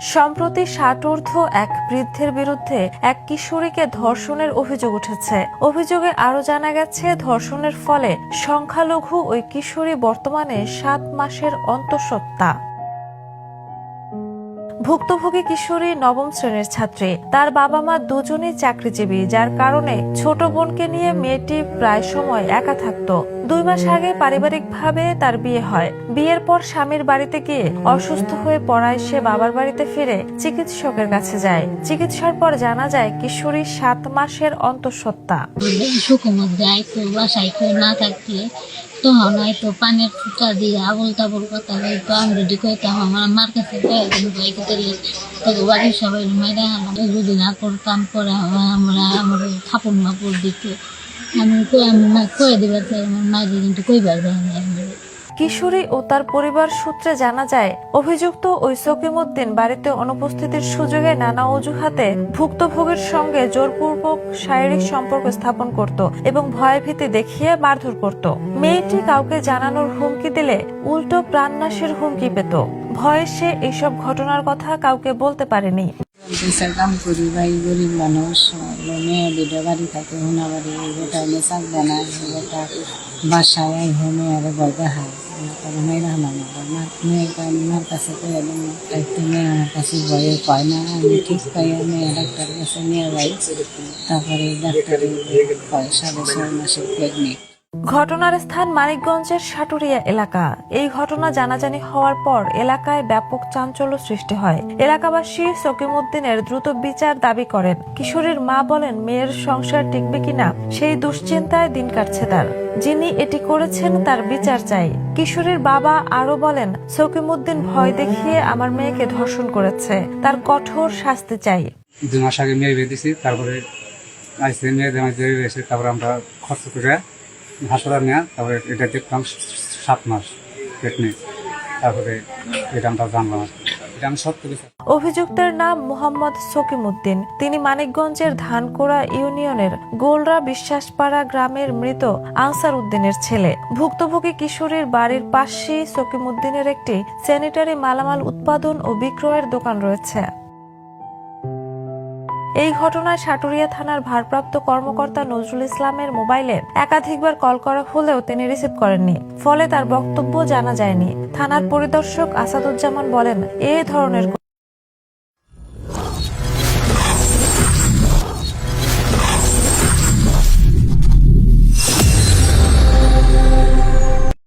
সম্প্রতি ৬০ ঊর্ধ্ব এক বৃদ্ধের বিরুদ্ধে এক কিশোরীকে ধর্ষণের অভিযোগ উঠেছে। অভিযোগে আরো জানা গেছে, ধর্ষণের ফলে সংখ্যালঘু ওই কিশোরী বর্তমানে ৭ মাসের অন্তঃসত্ত্বা। ভুক্তভোগী কিশোরী নবম শ্রেণীর ছাত্রী। তার বাবা মা দুজনেই চাকরিজীবী, যার কারণে ছোট বোনকে নিয়ে মেয়েটি প্রায় সময় একা থাকত। ২ মাস আগে পারিবারিকভাবে তার বিয়ে হয়। বিয়ের পর স্বামীর বাড়িতে গিয়ে অসুস্থ হয়ে পড়ায় সে বাবার বাড়িতে ফিরে চিকিৎসকের কাছে যায়। চিকিৎসার পর জানা যায় কিশোরী ৭ মাসের অন্তঃসত্ত্বা। তখন হয়তো পানের ফুটা দিয়ে আবল তাবল কথা হয়তো আমি রেডি করতাম আমার মার কাছে তাকে বাড়ির সবাই মেরে আনলাম। যদি না করতাম পরে আমরা আমার খাপড় মাপড় দিত। আমি কয়ে দেবার চাই আমার মায়ের, কিন্তু কইবার যায় না। কিশোরী ও তার পরিবার সূত্রে জানা যায়, অভিযুক্ত ওই সকিমউদ্দিন বাড়িতে অনুপস্থিতির সুযোগে নানা অজুহাতে ভুক্তভোগীর সঙ্গে জোরপূর্বক শারীরিক সম্পর্ক স্থাপন করত এবং ভয়ভীতি দেখিয়ে মারধর করত। মেয়েটি কাউকে জানানোর হুমকি দিলে উল্টো প্রাণনাশের হুমকি পেত। ভয়ে সে এইসব ঘটনার কথা কাউকে বলতে পারেনি। কাম করি, ভাই গরিব মানুষ, মেয়ে দুটো বাড়ি থাকে, হোনা বাড়ি, গোটা মেশাক বানায়, গোটা বাসায় হোমে আর ভয় দেখায়। মেয়েরা আমার মেয়ের কাছে মেয়ে আমার কাছে ভয়ে পায় না। আমি ঠিক পাই, মেয়ে ডাক্তারের কাছে নিয়ে যাই। তারপরে ডাক্তারে ৬.৫ মাসের প্রেগনেন্ট। ঘটনার স্থান মানিকগঞ্জের সাটুরিয়া এলাকা। এই ঘটনা জানাজানি হওয়ার পর এলাকায় ব্যাপক চাঞ্চল্য সৃষ্টি হয়। এলাকাবাসী সকিমউদ্দিনের দ্রুত বিচার দাবি করেন। কিশোরীর মা বলেন, মেয়ের সংসার টিকবে কিনা সেই দুশ্চিন্তায় দিন কাটছে তার। যিনি এটি করেছেন তার বিচার চাই। কিশোরীর বাবা আরো বলেন, সকিমউদ্দিন ভয় দেখিয়ে আমার মেয়েকে ধর্ষণ করেছে, তার কঠোর শাস্তি চাই। ২ মাস আগে মেয়ে বিয়ে দিয়েছি, তারপরে তারপরে আমরা খরচ করে হাসপাতাল নেওয়া, তারপরে এটা দেখলাম ৭ মাস প্রেগনেন্ট। তারপরে এটা আমরা জানলাম, এটা আমি সত্য। অভিযুক্তের নাম মোহাম্মদ সকিমউদ্দিন। তিনি মানিকগঞ্জের ধানকোড়া ইউনিয়নের গোলরা বিশ্বাসপাড়া গ্রামের মৃত আনসার উদ্দিনের ছেলে। ভুক্তভোগী কিশোরীর বাড়ির পাশেই সকিমউদ্দিনের একটি স্যানিটারি মালামাল উৎপাদন ও বিক্রয়ের দোকান রয়েছে। এই ঘটনায় সাটুরিয়া থানার ভারপ্রাপ্ত কর্মকর্তা নজরুল ইসলামের মোবাইলে একাধিকবার কল করা হলেও তিনি রিসিভ করেননি, ফলে তার বক্তব্য জানা যায়নি। থানার পরিদর্শক আসাদুজ্জামান বলেন, এ ধরনের